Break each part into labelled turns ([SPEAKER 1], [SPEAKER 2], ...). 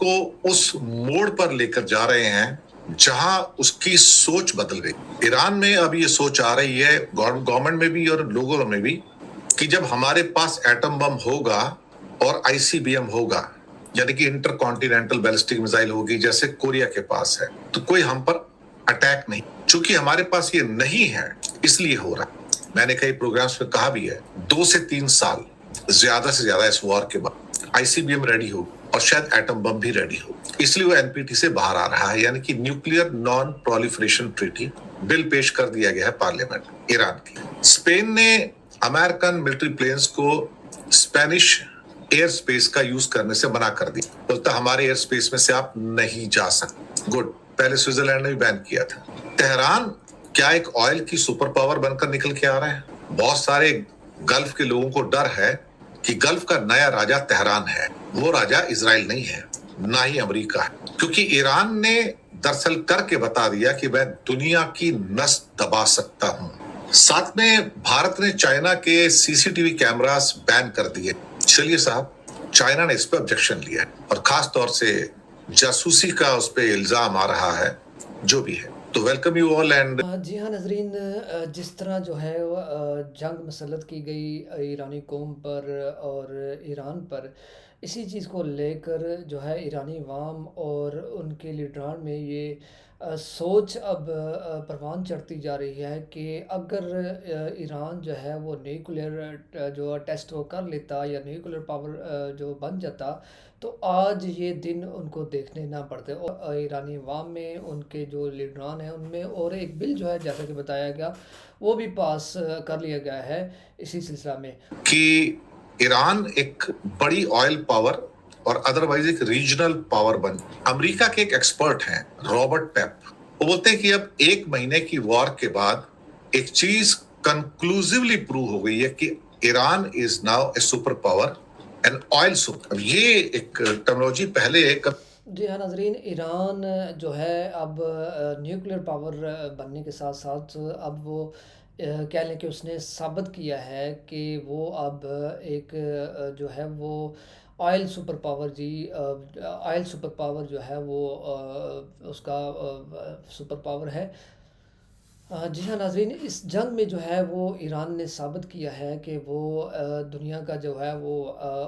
[SPEAKER 1] को उस मोड़ पर लेकर जा रहे हैं जहां उसकी सोच बदल गई। ईरान में अब ये सोच आ रही है, गवर्नमेंट में भी और लोगों में भी, कि जब हमारे पास एटम बम होगा और आईसीबीएम होगा, यानी कि इंटर कॉन्टिनेंटल बैलिस्टिक मिसाइल होगी जैसे कोरिया के पास है, तो कोई हम पर अटैक नहीं। चूंकि हमारे पास ये नहीं है इसलिए हो रहा है। मैंने कई प्रोग्राम्स में कहा भी है, 2 से 3 साल ज्यादा से ज्यादा इस वॉर के बाद आईसीबीएम रेडी हो और शायद एटम बम भी रेडी हो, इसलिए वो एनपीटी से बाहर आ रहा है, यानी कि nuclear non proliferation treaty bill पेश कर दिया गया है पार्लियामेंट ईरान की। स्पेन ने अमेरिकन मिलिट्री प्लेन्स को स्पेनिश एयर स्पेस का यूज करने से मना कर दिया, बोलता हमारे एयर स्पेस में से आप नहीं जा सकते। गुड, पहले स्विट्जरलैंड ने भी बैन किया था। तेहरान क्या एक ऑयल की सुपर पावर बनकर निकल के आ रहा है? बहुत सारे गल्फ के लोगों को डर है कि गल्फ का नया राजा तेहरान है, वो राजा इजराइल नहीं है, ना ही अमेरिका है, क्योंकि ईरान ने दरअसल करके बता दिया कि मैं दुनिया की नस दबा सकता हूं। साथ में भारत ने चाइना के सीसीटीवी कैमरास बैन कर दिए। चलिए साहब, चाइना ने इस पर ऑब्जेक्शन लिया है और खास तौर से जासूसी का उस पर इल्जाम आ रहा है, जो भी है। तो वेलकम यू ऑल एंड
[SPEAKER 2] जी हाँ नाज़रीन, जिस तरह जो है वो जंग मसलत की गई ईरानी कौम पर और ईरान पर, इसी चीज़ को लेकर जो है ईरानी अवाम और उनके लीडरान में ये सोच अब परवान चढ़ती जा रही है कि अगर ईरान जो है वो न्यूक्लियर जो टेस्ट वो कर लेता या न्यूक्लियर पावर जो बन जाता, तो आज ये दिन उनको देखने ना पड़ते। और ईरानी अवाम में उनके जो लीडरान हैं उनमें, और एक बिल जो है जैसा कि बताया गया वो भी पास कर लिया गया है इसी सिलसिला में
[SPEAKER 1] कि ईरान एक बड़ी ऑयल पावर और अदरवाइज एक रीजनल पावर बन। अमेरिका के एक एक्सपर्ट हैं रॉबर्ट पेप, वो बोलते हैं कि अब 1 महीने की वॉर के बाद एक चीज कंक्लूसिवली प्रूव हो गई है कि Iran is now A super power and oil super. ये एक टर्मिनोलॉजी पहले
[SPEAKER 2] जी हाँ नाज़रीन, ईरान जो है अब न्यूक्लियर पावर बनने के साथ साथ अब वो कह लें कि उसने साबित किया है कि वो अब एक जो है वो ऑयल सुपर पावर जी ऑयल सुपर पावर जो है वो उसका सुपर पावर है। जी हाँ नाज़रीन, इस जंग में जो है वो ईरान ने साबित किया है कि वो दुनिया का जो है वो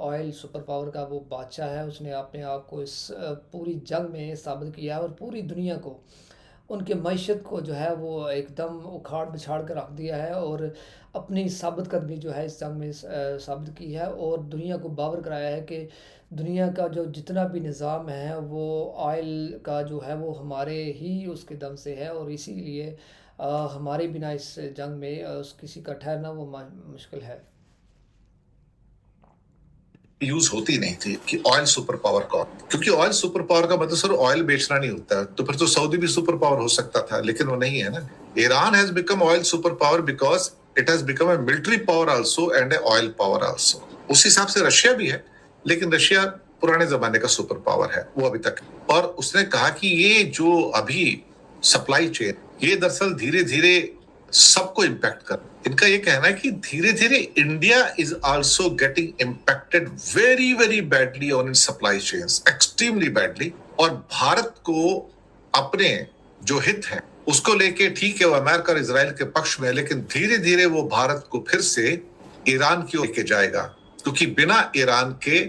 [SPEAKER 2] ऑयल सुपर पावर का वो बादशाह है। उसने अपने आप को इस पूरी जंग में साबित किया है और पूरी दुनिया को, उनके मईशत को जो है वो एकदम उखाड़ बिछाड़ कर रख दिया है और अपनी साबित कदमी जो है इस जंग में साबित की है और दुनिया को बावर कराया है कि दुनिया का जो जितना भी निज़ाम है वो ऑयल का जो है वो हमारे ही उसके दम से है। और इसीलिए हमारे बिना इस जंग में किसी का ठहरना वो मुश्किल है।
[SPEAKER 1] यूज होती नहीं थी कि ऑयल सुपर पावर कौन, क्योंकि ऑयल सुपर पावर का मतलब सिर्फ ऑयल बेचना नहीं होता, तो फिर तो सऊदी भी सुपर पावर हो सकता था, लेकिन वो नहीं है ना। Iran has become oil super power because it has become a military power also and A oil power also. उस हिसाब से रशिया भी है, लेकिन रशिया पुराने जमाने का सुपर पावर है, वो अभी तक। और उसने कहा कि ये जो अभी सप्लाई चेन, ये दरअसल धीरे धीरे सबको इम्पैक्ट कर। इनका ये कहना है कि धीरे धीरे India is also getting impacted very very badly on in supply chains, extremely badly. और भारत को अपने जो हित है उसको लेके, ठीक है वो अमेरिका और इजराइल के पक्ष में है, लेकिन धीरे धीरे वो भारत को फिर से ईरान की ओर लेके जाएगा, क्योंकि बिना ईरान के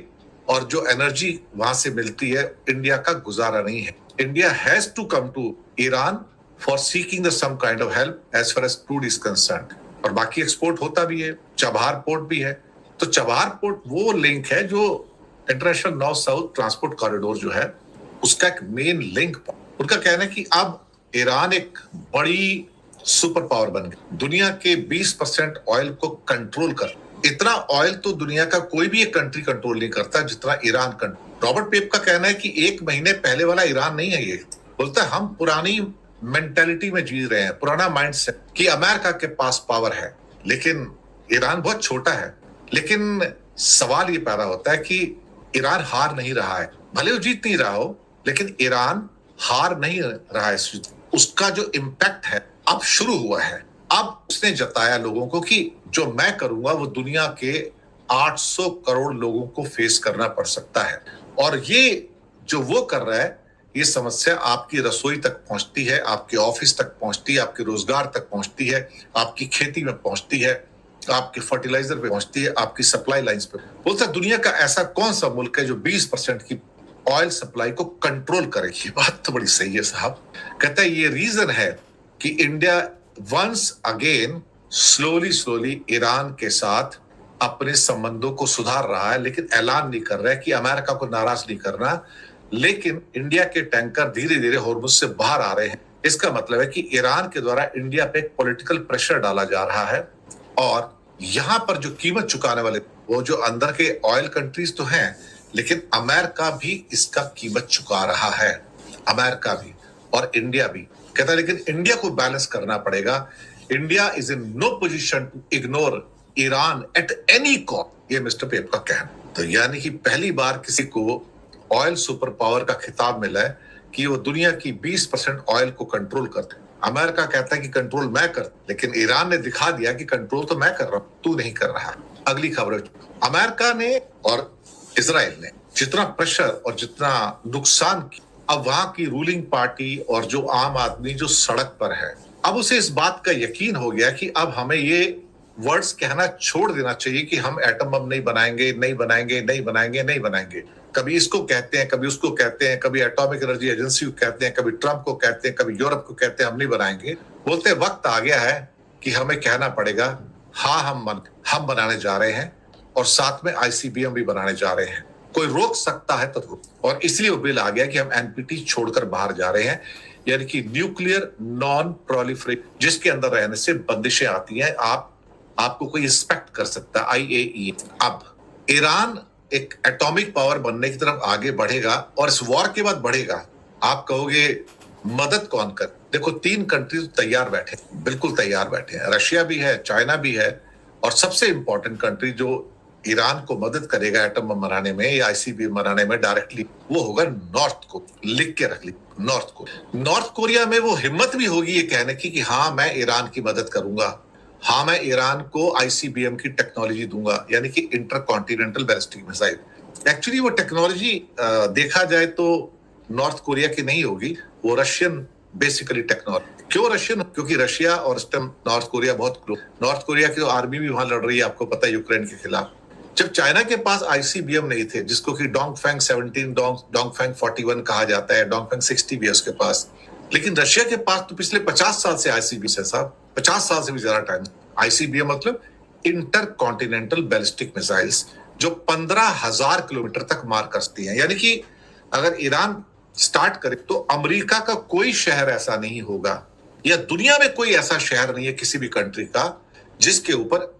[SPEAKER 1] और जो एनर्जी वहां से मिलती है इंडिया का गुजारा नहीं है। India has to come to Iran for seeking the some kind of help as far as crude is concerned. और बाकी एक्सपोर्ट होता भी है, चबहार पोर्ट भी है। तो चबहार पोर्ट वो लिंक है जो international north south transport corridor जो है उसका एक मेन लिंक। उनका कहना है कि अब ईरान एक बड़ी सुपर पावर बन गई, दुनिया के 20% ऑयल को कंट्रोल कर। इतना ऑयल तो दुनिया का कोई भी एक कंट्री कंट्रोल नहीं करता जितना ईरान कंट्रोल। रॉबर्ट पेप का कहना है कि 1 महीने पहले वाला ईरान नहीं है ये। बोलता है हम पुरानी मेंटेलिटी में जी रहे हैं, पुराना माइंडसेट कि अमेरिका के पास पावर है, लेकिन ईरान बहुत छोटा है। लेकिन सवाल ये पैदा होता है कि ईरान हार नहीं रहा है, भले वो जीत नहीं रहा हो, लेकिन ईरान हार नहीं रहा है। उसका जो इम्पैक्ट है अब शुरू हुआ है। अब उसने जताया लोगों को कि जो मैं करूंगा वो दुनिया के 800 करोड़ लोगों को फेस करना पड़ सकता है। और ये जो वो कर रहा है, ये समस्या आपकी रसोई तक पहुंचती है, आपके ऑफिस तक पहुंचती है, आपके रोजगार तक पहुंचती है, आपकी खेती में पहुंचती है, आपके फर्टिलाइजर पे पहुंचती है, आपकी सप्लाई लाइंस पे। बोलता दुनिया का ऐसा कौन सा मुल्क है जो 20% की ऑयल सप्लाई को कंट्रोल करे? ये बात तो बड़ी सही है साहब। कहता है ये रीजन है कि India once again slowly Iran के साथ अपने संबंधों को सुधार रहा है, लेकिन ऐलान नहीं कर रहा है कि अमेरिका को नाराज नहीं करना। लेकिन इंडिया के टैंकर धीरे धीरे हॉर्मुज से बाहर आ रहे हैं। इसका मतलब है कि ईरान के द्वारा इंडिया पे एक पॉलिटिकल प्रेशर डाला जा रहा है, और यहां पर जो कीमत चुकाने वाले वो जो अंदर के ऑयल कंट्रीज तो हैं, लेकिन अमेरिका भी इसका कीमत चुका रहा है, अमेरिका भी और इंडिया भी। कहता है लेकिन इंडिया को बैलेंस करना पड़ेगा। India is in no position to ignore Iran at any cost, ये मिस्टर पेप का कहना। तो यानी कि पहली बार किसी को ऑयल सुपर पावर का खिताब मिला है कि वो दुनिया की 20% ऑयल को कंट्रोल करते हैं। अमेरिका कहता है कि कंट्रोल मैं कर, लेकिन ईरान ने दिखा दिया कि कंट्रोल तो मैं कर रहा हूं, तू नहीं कर रहा। अगली खबर, अमेरिका ने और इजराइल ने जितना प्रेशर और जितना नुकसान किया, अब वहां की रूलिंग पार्टी और जो आम आदमी जो सड़क पर है, अब उसे इस बात का यकीन हो गया कि अब हमें ये वर्ड्स कहना छोड़ देना चाहिए कि हम एटम बम नहीं बनाएंगे, नहीं बनाएंगे, नहीं बनाएंगे, नहीं बनाएंगे। कभी इसको कहते हैं, कभी उसको कहते हैं, कभी एटॉमिक एनर्जी एजेंसी को कहते हैं, कभी ट्रंप को कहते हैं, कभी यूरोप को कहते हैं हम नहीं बनाएंगे। बोलते वक्त आ गया है कि हमें कहना पड़ेगा हाँ हम बनाने जा रहे हैं, और साथ में आईसीबीएम भी बनाने जा रहे हैं। कोई रोक सकता है तो रोक, और इसलिए वो बिल आ गया कि हम एनपीटी छोड़कर बाहर जा रहे हैं, यानी कि न्यूक्लियर नॉन प्रोलिफरेशन, जिसके अंदर रहने से बंदिशें आती हैं, आपको कोई इंस्पेक्ट कर सकता है, आईएई। अब ईरान एक एटॉमिक पावर बनने की तरफ आगे बढ़ेगा, और इस वॉर के बाद बढ़ेगा। आप कहोगे मदद कौन कर? देखो 3 कंट्रीज तैयार बैठे, बिल्कुल तैयार बैठे हैं। रशिया भी है, चाइना भी है, और सबसे इंपॉर्टेंट कंट्री जो ईरान को मदद करेगा एटम बम बनाने में या आईसीबीएम बनाने में डायरेक्टली, वो होगा नॉर्थ कोरिया। लिख के रख ली, नॉर्थ कोरिया। नॉर्थ कोरिया में वो हिम्मत भी होगी ये कहने की कि हाँ मैं ईरान की मदद करूंगा, हाँ मैं ईरान को आईसीबीएम की टेक्नोलॉजी दूंगा, यानी कि इंटरकॉन्टिनेंटल बैलिस्टिक मिसाइल। एक्चुअली वो टेक्नोलॉजी देखा जाए तो नॉर्थ कोरिया की नहीं होगी, वो रशियन बेसिकली टेक्नोलॉजी। क्यों रशियन? क्योंकि रशिया और नॉर्थ कोरिया बहुत क्लोज। नॉर्थ कोरिया की तो आर्मी भी वहां लड़ रही है, आपको पता है, यूक्रेन के खिलाफ। जब चाइना के पास आईसीबीएम नहीं थे, जिसको कि डोंगफेंग 17, डोंगफेंग 41 कहा जाता है, डोंगफेंग 60 भी है उसके पास, लेकिन रशिया के पास तो पिछले 50 साल से आईसीबीएम है साहब, 50 साल से भी ज्यादा टाइम। आईसीबीएम मतलब इंटर कॉन्टिनेंटल बैलिस्टिक मिसाइल्स, जो 15,000 किलोमीटर तक मार कर सकती हैं। यानी कि अगर ईरान स्टार्ट करे तो अमेरिका का कोई शहर ऐसा नहीं होगा, या दुनिया में कोई ऐसा शहर नहीं है किसी भी कंट्री का जिसके ऊपर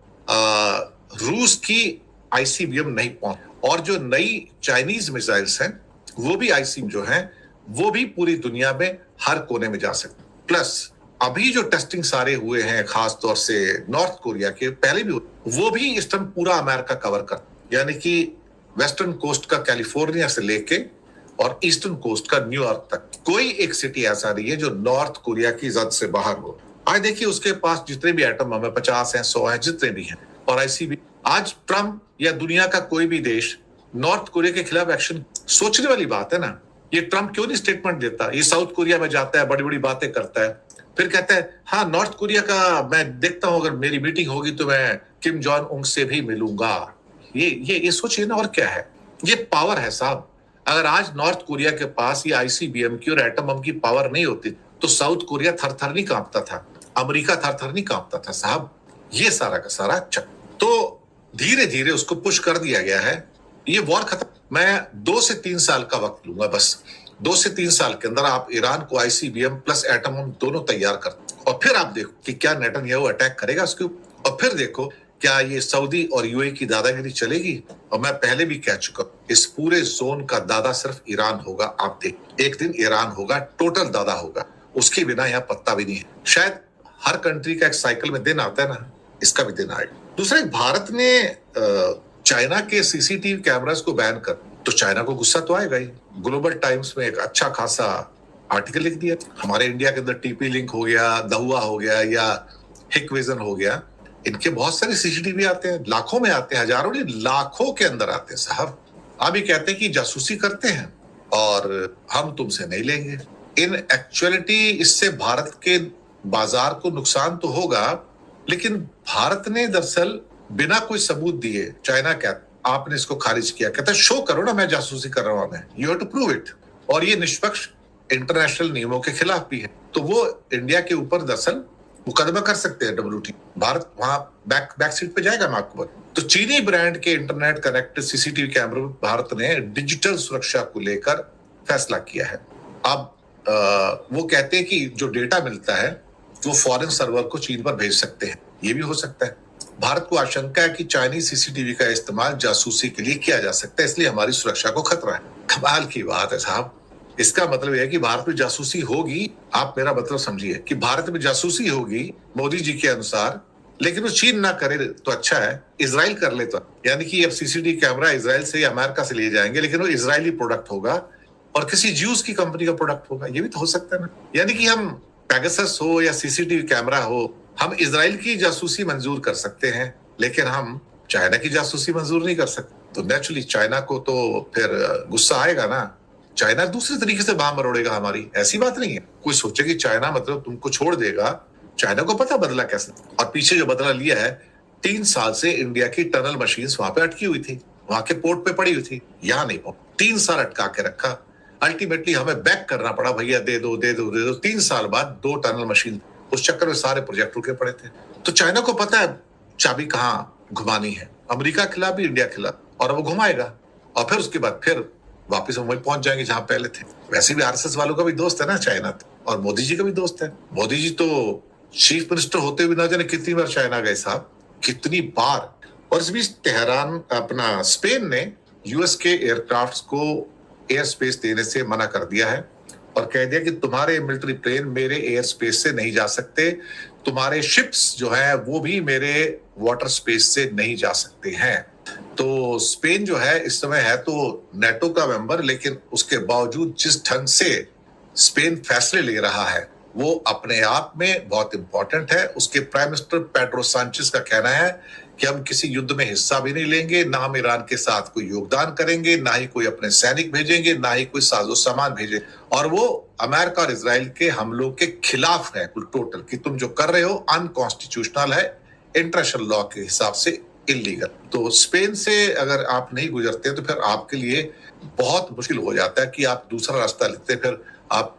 [SPEAKER 1] रूस की आईसीबीएम नहीं पहुंच। और जो नई चाइनीज मिसाइल्स हैं, वो भी आईसीबीएम जो हैं, वो भी पूरी दुनिया में हर कोने में जा सकते। प्लस अभी जो टेस्टिंग सारे हुए हैं, खास तौर से नॉर्थ कोरिया के, पहले भी वो भी इस टाइम पूरा अमेरिका कवर कर, यानी कि वेस्टर्न कोस्ट का कैलिफोर्निया से लेके और ईस्टर्न कोस्ट का न्यूयॉर्क तक, कोई एक सिटी ऐसा नहीं है जो नॉर्थ कोरिया की जद से बाहर हो। आज देखिए उसके पास जितने भी एटम बम है, 50 हैं, 100 हैं, जितने भी हैं, और आईसीबी। आज ट्रंप या दुनिया का कोई भी देश नॉर्थ कोरिया के खिलाफ एक्शन, सोचने वाली बात है ना। ये ट्रंप क्यों नहीं स्टेटमेंट देता? ये साउथ कोरिया में जाता है, बड़ी बड़ी बातें करता है, फिर कहता है हाँ नॉर्थ कोरिया का मैं देखता हूं, अगर मेरी मीटिंग होगी तो मैं किम जॉन्ग उन से भी मिलूंगा। ये सोचिए ना, और क्या है, ये पावर है साहब। अगर आज नॉर्थ कोरिया के पास ये आईसीबीएम की और एटम बम की पावर नहीं होती तो साउथ कोरिया थर-थर नहीं कांपता था, अमेरिका थर-थर नहीं कांपता था साहब। ये सारा का सारा तो धीरे धीरे उसको पुश कर दिया गया है। ये वॉर खत्म। मैं 2 से 3 साल का वक्त लूंगा, बस 2 से 3 साल के अंदर आप ईरान को आईसीबीएम प्लस एटम बम दोनों तैयार कर, और फिर आप देखो कि क्या नेतन्याहू अटैक करेगा उसके ऊपर, और फिर देखो क्या ये सऊदी और यूएई की दादागिरी चलेगी। और मैं पहले भी कह चुका, इस पूरे जोन का दादा सिर्फ ईरान होगा। आप देख, एक दिन ईरान होगा, टोटल दादा होगा, उसके बिना यहाँ पत्ता भी नहीं है। शायद हर कंट्री का एक साइकिल में दिन आता है ना, इसका भी दिन आएगा। दूसरा, भारत ने चाइना के सीसीटीवी कैमरास को बैन कर, तो चाइना को गुस्सा तो आएगा ही। ग्लोबल टाइम्स में एक अच्छा खासा आर्टिकल लिख दिया, हमारे इंडिया के अंदर टीपी लिंक हो गया, दहुआ हो गया, या हिकविजन हो गया, इनके बहुत सारे सीसीटीवी आते हैं, लाखों में आते हैं, हजारों नहीं लाखों के अंदर आते हैं साहब। आप ही कहते हैं कि जासूसी करते हैं, और हम तुमसे नहीं लेंगे। इन एक्चुअलिटी इससे भारत के बाजार को नुकसान तो होगा, लेकिन भारत ने दरअसल बिना कोई सबूत दिए, चाइना क्या आपने इसको खारिज किया, कहता है शो करो ना मैं जासूसी कर रहा हूं, मैं you have to prove it. और ये निष्पक्ष इंटरनेशनल नियमों के खिलाफ भी है, तो वो इंडिया के ऊपर दरअसल मुकदमा कर सकते हैं WT। भारत वहां बैक सीट पे जाएगा, मैं आपको बताऊं। तो चीनी ब्रांड के इंटरनेट कनेक्टेड CCTV कैमरे में भारत ने डिजिटल सुरक्षा को लेकर फैसला किया है। अब वो कहते हैं कि जो डेटा मिलता है वो फॉरेन सर्वर को चीन पर भेज सकते हैं, ये भी हो सकता है। भारत को आशंका है कि चाइनीज CCTV का इस्तेमाल जासूसी के लिए किया जा सकता है, इसलिए हमारी सुरक्षा को खतरा है। कमाल की बात है साहब। इसका मतलब यह है कि भारत में जासूसी होगी, आप मेरा मतलब समझिए कि भारत में जासूसी होगी मोदी जी के अनुसार, लेकिन वो चीन ना करे तो अच्छा है, इजराइल कर ले तो, यानी कि अब CCTV कैमरा इजराइल से या अमेरिका से लिए जाएंगे, लेकिन वो इजरायली प्रोडक्ट होगा और किसी ज्यूस की कंपनी का प्रोडक्ट होगा, ये भी तो हो सकता है ना। यानी कि हम पैगासस हो या CCTV कैमरा हो, हम इजराइल की जासूसी मंजूर कर सकते हैं, लेकिन हम चाइना की जासूसी मंजूर नहीं कर सकते। तो नेचुरली चाइना को तो फिर गुस्सा आएगा ना। चाइना दूसरे तरीके से बाह मरोड़ेगा हमारी, ऐसी बात नहीं है। कोई सोचे कि चाइना मतलब तुमको छोड़ देगा, चाइना को पता बदला कैसे। और पीछे जो बदला लिया है, 3 साल से इंडिया की टनल मशीन वहां पे अटकी हुई थी, वहां के पोर्ट पे पड़ी हुई थी, यहां नहीं पहुंची, 3 साल अटका के रखा। अल्टीमेटली हमें बैक करना पड़ा, भैया दे दो दे दो दे दो। 3 साल बाद 2 टनल मशीन, उस चक्कर में सारे प्रोजेक्ट रुके पड़े थे। तो चाइना को पता है चाबी कहाँ घुमानी है, अमेरिका के खिलाफ भी इंडिया के खिलाफ, और वो घुमाएगा और फिर उसके बाद फिर वापस हम वहीं पहुंच जाएंगे जहां पहले थे। वैसे भी RSS वालों का भी दोस्त है ना चाइना, और मोदी जी का भी दोस्त है। मोदी जी तो चीफ मिनिस्टर होते हुए ना जाने कितनी बार चाइना गए साहब, कितनी बार। और इस बीच तेहरान अपना स्पेन ने US के एयरक्राफ्ट को एयर स्पेस देने से मना कर दिया है और कह दिया कि तुम्हारे मिलिट्री प्लेन मेरे एयर स्पेस से नहीं जा सकते, तुम्हारे शिप्स जो है वो भी मेरे वाटर स्पेस से नहीं जा सकते हैं। तो स्पेन जो है इस समय है तो नेटो का मेंबर, लेकिन उसके बावजूद जिस ढंग से स्पेन फैसले ले रहा है वो अपने आप में बहुत इंपॉर्टेंट है। उसके प्राइम मिनिस्टर पेड्रो सांचेस का कहना है कि हम किसी युद्ध में हिस्सा भी नहीं लेंगे, ना हम ईरान के साथ कोई योगदान करेंगे, ना ही कोई अपने सैनिक भेजेंगे, ना ही कोई साजो सामान भेजेंगे। और वो अमेरिका और इसराइल के हमलों के खिलाफ है टोटल, कि तुम जो कर रहे हो अनकॉन्स्टिट्यूशनल है, इंटरनेशनल लॉ के हिसाब से इलीगल। तो स्पेन से अगर आप नहीं गुजरते तो फिर आपके लिए बहुत मुश्किल हो जाता है कि आप दूसरा रास्ता लेते, फिर आप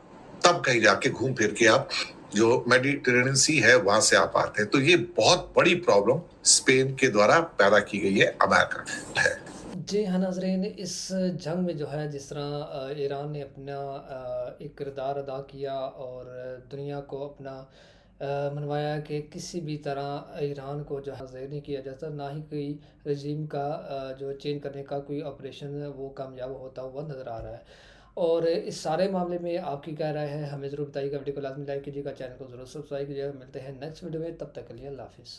[SPEAKER 1] तब कहीं जाके घूम फिर के आप जो मेडिटेरेनियन सी है वहां से आप आते हैं। तो ये बहुत बड़ी प्रॉब्लम स्पेन के द्वारा पैदा की गई है, अमेरिका है।
[SPEAKER 2] जी हाँ, नाज़रीन, इस जंग में जो है जिस तरह ईरान ने अपना एक किरदार अदा किया और दुनिया को अपना मनवाया कि किसी भी तरह ईरान को जो है ज़ाहिर नहीं किया जाता, ना ही कोई रजीम का जो चेंज करने का कोई ऑपरेशन वो कामयाब होता हुआ नज़र आ रहा है। और इस सारे मामले में आपकी क्या राय है, हमें ज़रूर बताइएगा। वीडियो को लाज़मी लाइक कीजिएगा, चैनल को ज़रूर सब्सक्राइब कीजिएगा। मिलते हैं नेक्स्ट वीडियो में, तब तक के लिए अल्लाह हाफ़िज़।